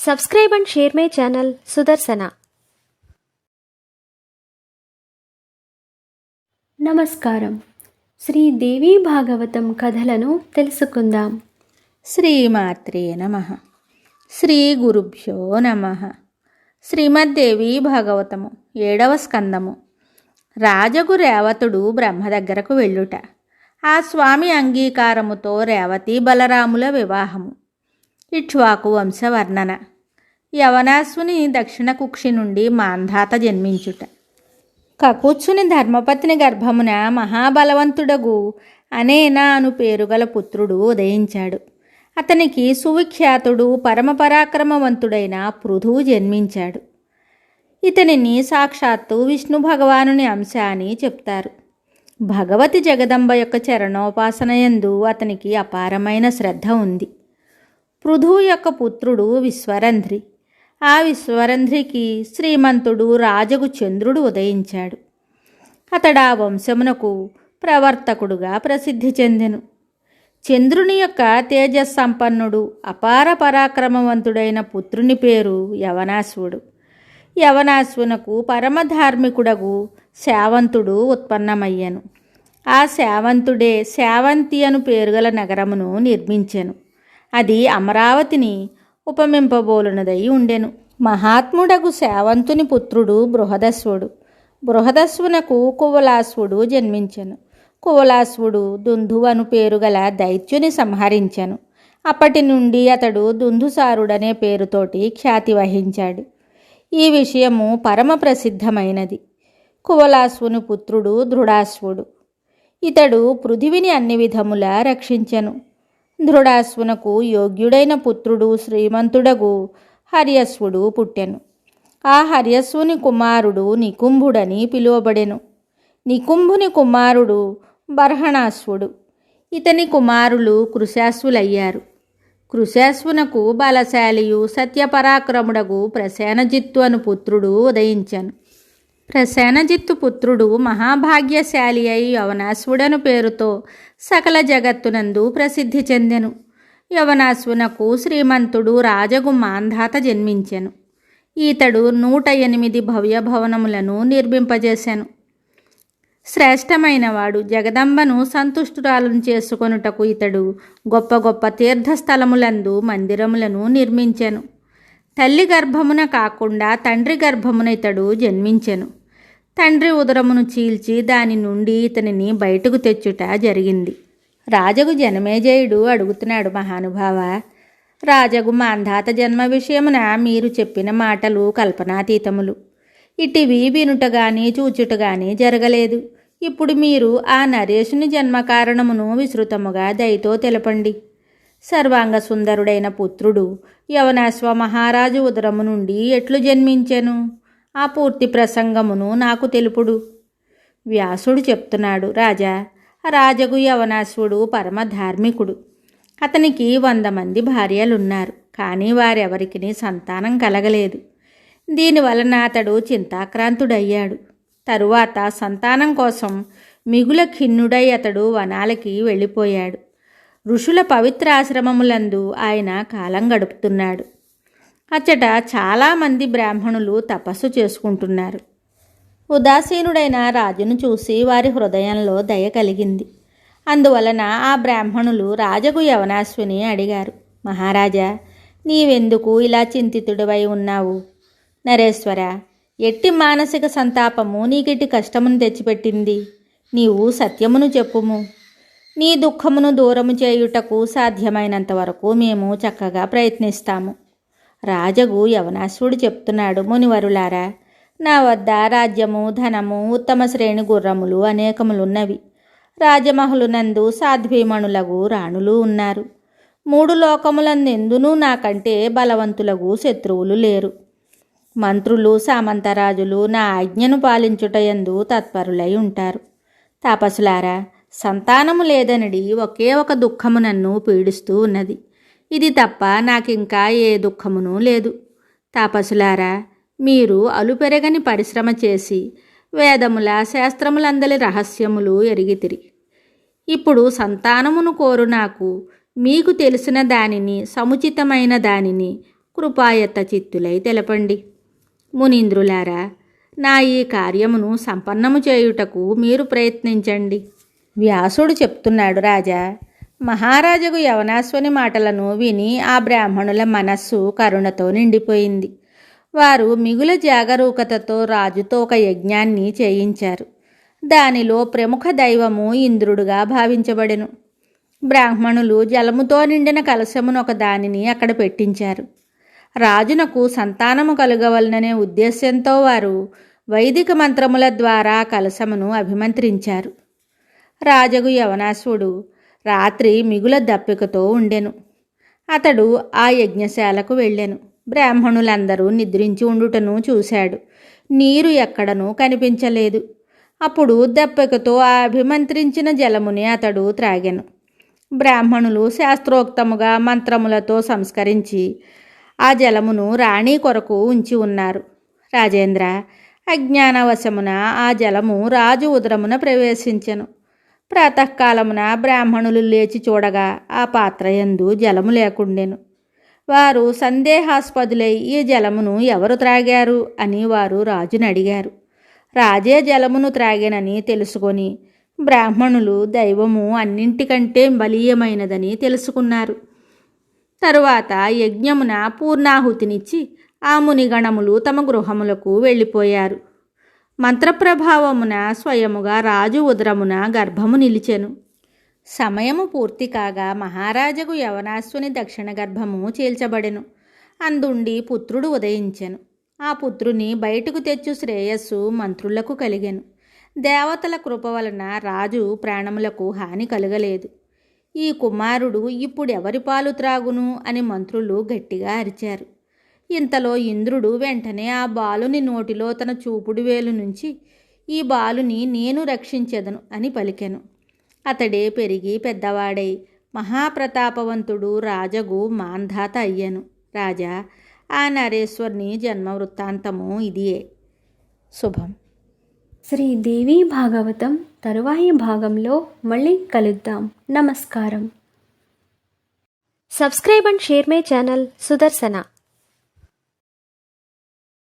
Subscribe and share my channel Sudarsana. నమస్కారం. శ్రీదేవి భాగవతం కథలను తెలుసుకుందాం. శ్రీమాత్రే నమః. శ్రీ గురుభ్యో నమః. శ్రీమద్దేవి భాగవతము 7వ స్కందము. రాజగు రేవతుడు బ్రహ్మ దగ్గరకు వెళ్ళుట. ఆ స్వామి అంగీకారముతో రేవతి బలరాముల వివాహము. ఇక్ష్వాకు వంశవర్ణన. యవనాశ్వుని దక్షిణ కుక్షి నుండి మాంధాత జన్మించుట. కకుత్సుని ధర్మపత్ని గర్భమున మహాబలవంతుడగు అనేనా అను పేరుగల పుత్రుడు ఉదయించాడు. అతనికి సువిఖ్యాతుడు పరమపరాక్రమవంతుడైన పృథువు జన్మించాడు. ఇతనిని సాక్షాత్తు విష్ణు భగవానుని అంశ అని చెప్తారు. భగవతి జగదంబ యొక్క చరణోపాసనయందు అతనికి అపారమైన శ్రద్ధ ఉంది. పృథువు యొక్క పుత్రుడు విశ్వరంధ్రి. ఆ విశ్వరంధ్రికి శ్రీమంతుడు రాజగు చంద్రుడు ఉదయించాడు. అతడా వంశమునకు ప్రవర్తకుడుగా ప్రసిద్ధి చెందెను. చంద్రుని యొక్క తేజస్సంపన్నుడు అపార పరాక్రమవంతుడైన పుత్రుని పేరు యవనాశ్వుడు. యవనాశ్వునకు పరమధార్మికుడగు శావంతుడు ఉత్పన్నమయ్యను. ఆ శావంతుడే శావంతి అను పేరుగల నగరమును నిర్మించెను. అది అమరావతిని ఉపమింపబోలునదై ఉండెను. మహాత్ముడగు శావంతుని పుత్రుడు బృహదస్వుడు. బృహదస్వునకు కువలాశ్వుడు జన్మించెను. కువలాశ్వుడు దుందువను పేరుగల దైత్యుని సంహరించెను. అప్పటి నుండి అతడు దుందుసారుడనే పేరుతోటి ఖ్యాతి వహించాడు. ఈ విషయము పరమ ప్రసిద్ధమైనది. కువలాశ్వుని పుత్రుడు దృఢాశ్వుడు. ఇతడు పృథివిని అన్ని విధములా రక్షించెను. దృఢాశ్వునకు యోగ్యుడైన పుత్రుడు శ్రీమంతుడగు హర్యశ్వుడు పుట్టెను. ఆ హర్యశ్వుని కుమారుడు నికుంభుడని పిలువబడెను. నికుంభుని కుమారుడు బర్హణాశ్వుడు. ఇతని కుమారులు కృశాశ్వులయ్యారు. కృశాశ్వునకు బలశాలియు సత్యపరాక్రముడగు ప్రసేనజిత్తు అను పుత్రుడు ఉదయించెను. ప్రసేనజిత్తు పుత్రుడు మహాభాగ్యశాలి అయి యవనాశ్వుడను పేరుతో సకల జగత్తునందు ప్రసిద్ధి చెందెను. యవనాశ్వునకు శ్రీమంతుడు రాజగు మాంధాత జన్మించెను. ఈతడు 108 భవ్య భవనములను నిర్మింపజేశాను. శ్రేష్టమైనవాడు. జగదంబను సంతుష్టురాలను చేసుకొనుటకు ఇతడు గొప్ప గొప్ప తీర్థస్థలములందు మందిరములను నిర్మించెను. తల్లి గర్భమున కాకుండా తండ్రి గర్భమున ఇతడు జన్మించెను. తండ్రి ఉదరమును చీల్చి దాని నుండి ఇతనిని బయటకు తెచ్చుట జరిగింది. రాజగు జనమేజయుడు అడుగుతున్నాడు, మహానుభావ, రాజగు మాంధాత జన్మ విషయమున మీరు చెప్పిన మాటలు కల్పనాతీతములు. ఇటివి వినుట గాని చూచుట గాని జరగలేదు. ఇప్పుడు మీరు ఆ నరేషుని జన్మ కారణమును విస్తృతముగా దయతో తెలపండి. సర్వాంగ సుందరుడైన పుత్రుడు యవనాశ్వ మహారాజు ఉదరము నుండి ఎట్లు జన్మించెను? ఆ పూర్తి ప్రసంగమును నాకు తెలుపుడు. వ్యాసుడు చెప్తున్నాడు, రాజా, రాజగు యవనాశ్వుడు పరమధార్మికుడు. అతనికి 100 మంది భార్యలున్నారు. కానీ వారెవరికి సంతానం కలగలేదు. దీనివలన అతడు చింతాక్రాంతుడయ్యాడు. తరువాత సంతానం కోసం మిగుల ఖిన్నుడై అతడు వనాలకి వెళ్ళిపోయాడు. ఋషుల పవిత్ర ఆశ్రమములందు ఆయన కాలం గడుపుతున్నాడు. అచ్చట చాలామంది బ్రాహ్మణులు తపస్సు చేసుకుంటున్నారు. ఉదాసీనుడైన రాజును చూసి వారి హృదయంలో దయ కలిగింది. అందువలన ఆ బ్రాహ్మణులు రాజగు యవనాశ్విని అడిగారు, మహారాజా, నీవెందుకు ఇలా చింతితుడివై ఉన్నావు? నరేశ్వర, ఎట్టి మానసిక సంతాపము నీకిటి కష్టమును తెచ్చిపెట్టింది? నీవు సత్యమును చెప్పుము. నీ దుఃఖమును దూరము చేయుటకు సాధ్యమైనంత వరకు మేము చక్కగా ప్రయత్నిస్తాము. రాజగు యవనాశ్వుడు చెప్తున్నాడు, మునివరులారా, నా వద్ద రాజ్యము, ధనము, ఉత్తమ శ్రేణి గుర్రములు అనేకములున్నవి. రాజమహలునందు సాధ్వీమణులగు రాణులు ఉన్నారు. 3 లోకములందెందునూ నాకంటే బలవంతులగు శత్రువులు లేరు. మంత్రులు, సామంతరాజులు నా ఆజ్ఞను పాలించుటయందు తత్పరులై ఉంటారు. తాపసులారా, సంతానము లేదనడి ఒకే ఒక దుఃఖము నన్ను పీడిస్తూ ఉన్నది. ఇది తప్ప నాకింకా ఏ దుఃఖమునూ లేదు. తాపసులారా, మీరు అలుపెరగని పరిశ్రమ చేసి వేదముల శాస్త్రములందలి రహస్యములు ఎరిగితిరి. ఇప్పుడు సంతానమును కోరు నాకు మీకు తెలిసిన దానిని, సముచితమైన దానిని కృపాయత్త చిత్తులై తెలపండి. మునీంద్రులారా, నా ఈ కార్యమును సంపన్నము చేయుటకు మీరు ప్రయత్నించండి. వ్యాసుడు చెప్తున్నాడు. రాజా, మహారాజుకు యవనాశ్వని మాటలను విని ఆ బ్రాహ్మణుల మనస్సు కరుణతో నిండిపోయింది. వారు మిగుల జాగరూకతతో రాజుతో ఒక యజ్ఞాన్ని చేయించారు. దానిలో ప్రముఖ దైవము ఇంద్రుడుగా భావించబడెను. బ్రాహ్మణులు జలముతో నిండిన కలశమును ఒక దానిని అక్కడ పెట్టించారు. రాజునకు సంతానము కలుగవలననే ఉద్దేశ్యంతో వారు వైదిక మంత్రముల ద్వారా కలశమును అభిమంత్రించారు. రాజగు యవనాశ్వుడు రాత్రి మిగుల దప్పికతో ఉండెను. అతడు ఆ యజ్ఞశాలకు వెళ్ళెను. బ్రాహ్మణులందరూ నిద్రించి ఉండుటను చూశాడు. నీరు ఎక్కడనూ కనిపించలేదు. అప్పుడు దప్పికతో ఆ అభిమంత్రించిన జలముని అతడు త్రాగెను. బ్రాహ్మణులు శాస్త్రోక్తముగా మంత్రములతో సంస్కరించి ఆ జలమును రాణి కొరకు ఉంచి ఉన్నారు. రాజేంద్ర, అజ్ఞానవశమున ఆ జలము రాజు ఉదరమున ప్రవేశించెను. ప్రాతకాలమున బ్రాహ్మణులు లేచి చూడగా ఆ పాత్రయందు జలము లేకుండెను. వారు సందేహాస్పదులై ఈ జలమును ఎవరు త్రాగారు అని వారు రాజును అడిగారు. రాజే జలమును త్రాగెనని తెలుసుకొని బ్రాహ్మణులు దైవము అన్నింటికంటే బలీయమైనదని తెలుసుకున్నారు. తరువాత యజ్ఞమున పూర్ణాహుతినిచ్చి ఆ మునిగణములు తమ గృహములకు వెళ్ళిపోయారు. మంత్రప్రభావమున స్వయముగా రాజు ఉదరమున గర్భము నిలిచెను. సమయము పూర్తి కాగా మహారాజగు యవనాశ్వుని దక్షిణ గర్భము చీల్చబడెను. అందుండి పుత్రుడు ఉదయించెను. ఆ పుత్రుని బయటకు తెచ్చు శ్రేయస్సు మంత్రులకు కలిగెను. దేవతల కృప వలన రాజు ప్రాణములకు హాని కలగలేదు. ఈ కుమారుడు ఇప్పుడెవరి పాలు త్రాగును అని మంత్రులు గట్టిగా అరిచారు. ఇంతలో ఇంద్రుడు వెంటనే ఆ బాలుని నోటిలో తన చూపుడు వేలు నుంచి ఈ బాలుని నేను రక్షించెదను అని పలికెను. అతడే పెరిగి పెద్దవాడై మహాప్రతాపవంతుడు రాజగు మాంధాత అయ్యను. రాజా, ఆ నరేశ్వర్ని జన్మ వృత్తాంతము ఇదియే. శుభం. శ్రీ దేవీ భాగవతం తరువాయి భాగంలో మళ్ళీ కలుద్దాం. నమస్కారం. Subscribe and share my channel Sudarshana.